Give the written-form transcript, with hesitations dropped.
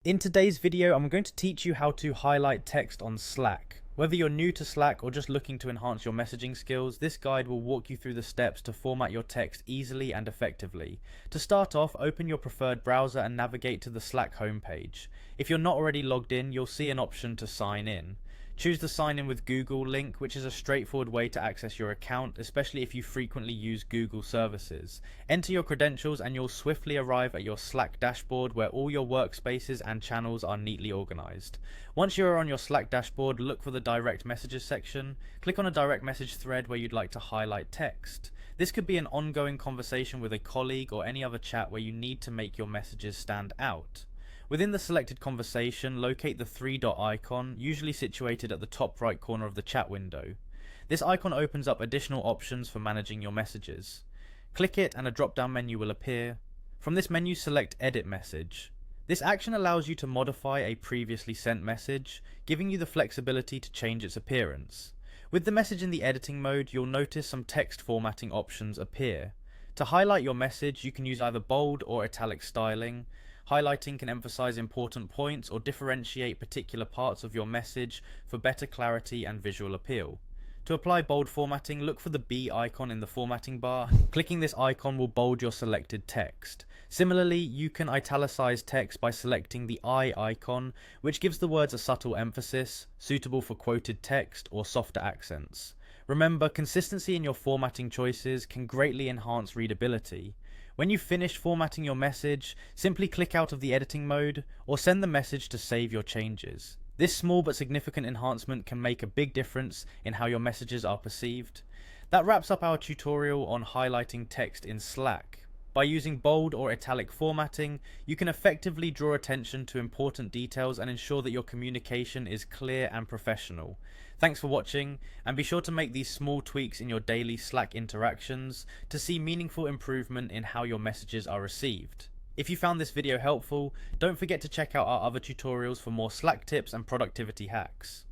In today's video, I'm going to teach you how to highlight text on Slack. Whether you're new to Slack or just looking to enhance your messaging skills, this guide will walk you through the steps to format your text easily and effectively. To start off, open your preferred browser and navigate to the Slack homepage. If you're not already logged in, you'll see an option to sign in. Choose the sign in with Google link, which is a straightforward way to access your account, especially if you frequently use Google services. Enter your credentials and you'll swiftly arrive at your Slack dashboard where all your workspaces and channels are neatly organized. Once you are on your Slack dashboard, look for the direct messages section. Click on a direct message thread where you'd like to highlight text. This could be an ongoing conversation with a colleague or any other chat where you need to make your messages stand out. Within the selected conversation, locate the three-dot icon, usually situated at the top right corner of the chat window. This icon opens up additional options for managing your messages. Click it and a drop-down menu will appear. From this menu, select Edit Message. This action allows you to modify a previously sent message, giving you the flexibility to change its appearance. With the message in the editing mode, you'll notice some text formatting options appear. To highlight your message, you can use either bold or italic styling. Highlighting can emphasize important points or differentiate particular parts of your message for better clarity and visual appeal. To apply bold formatting, look for the B icon in the formatting bar. Clicking this icon will bold your selected text. Similarly, you can italicize text by selecting the I icon, which gives the words a subtle emphasis, suitable for quoted text or softer accents. Remember, consistency in your formatting choices can greatly enhance readability. When you've finished formatting your message, simply click out of the editing mode or send the message to save your changes. This small but significant enhancement can make a big difference in how your messages are perceived. That wraps up our tutorial on highlighting text in Slack. By using bold or italic formatting, you can effectively draw attention to important details and ensure that your communication is clear and professional. Thanks for watching, and be sure to make these small tweaks in your daily Slack interactions to see meaningful improvement in how your messages are received. If you found this video helpful, don't forget to check out our other tutorials for more Slack tips and productivity hacks.